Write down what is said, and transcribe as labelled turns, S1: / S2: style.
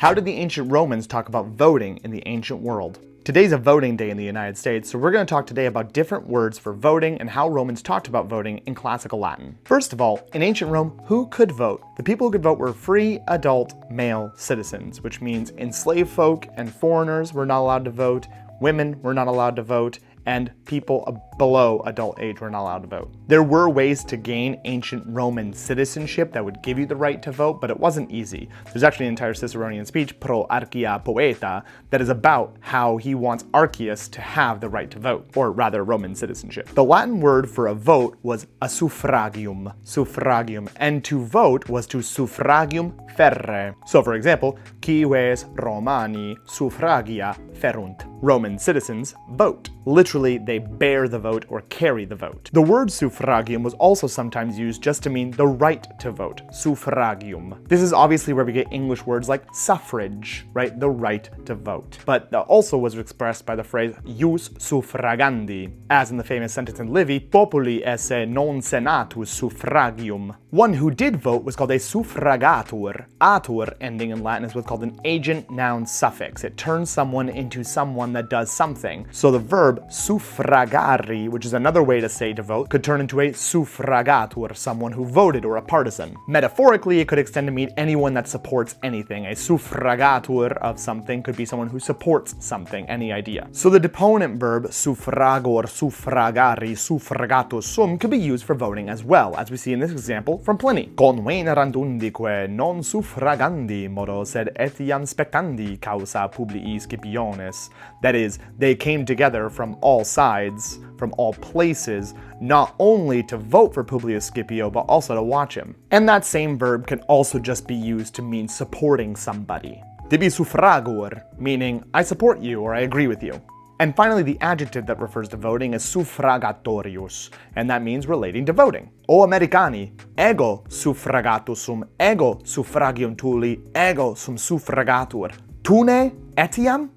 S1: How did the ancient Romans talk about voting in the ancient world? Today's a voting day in the United States, so we're going to talk today about different words for voting and how Romans talked about voting in classical Latin. First of all, in ancient Rome, who could vote? The people who could vote were free, adult, male citizens, which means enslaved folk and foreigners were not allowed to vote, women were not allowed to vote, and people below adult age were not allowed to vote. There were ways to gain ancient Roman citizenship that would give you the right to vote, but it wasn't easy. There's actually an entire Ciceronian speech, Pro Archia Poeta, that is about how he wants Archias to have the right to vote, or rather Roman citizenship. The Latin word for a vote was a suffragium, and to vote was to suffragium ferre. So for example, cives Romani suffragia ferunt. Roman citizens vote. Literally, they bear the vote or carry the vote. The word suffragium was also sometimes used just to mean the right to vote, suffragium. This is obviously where we get English words like suffrage, right? The right to vote. But that also was expressed by the phrase ius suffragandi, as in the famous sentence in Livy, populi esse non senatus suffragium. One who did vote was called a suffragatur. Atur, ending in Latin, is what's called an agent noun suffix. It turns someone into someone that does something. So the verb suffragari, which is another way to say to vote, could turn into a suffragatur, someone who voted or a partisan. Metaphorically, it could extend to mean anyone that supports anything. A suffragatur of something could be someone who supports something, any idea. So the deponent verb suffragor, suffragari, suffragatus sum could be used for voting as well, as we see in this example from Pliny. Convenerant undique non suffragandi modo sed etiam spectandi causa publii scipiones. That is, they came together from all sides, from all places, not only to vote for Publius Scipio, but also to watch him. And that same verb can also just be used to mean supporting somebody. Tibi suffragur, meaning I support you or I agree with you. And finally, the adjective that refers to voting is suffragatorius, and that means relating to voting. O Americani, ego suffragatus sum, ego suffragium tuli, ego sum suffragatur. Tune etiam?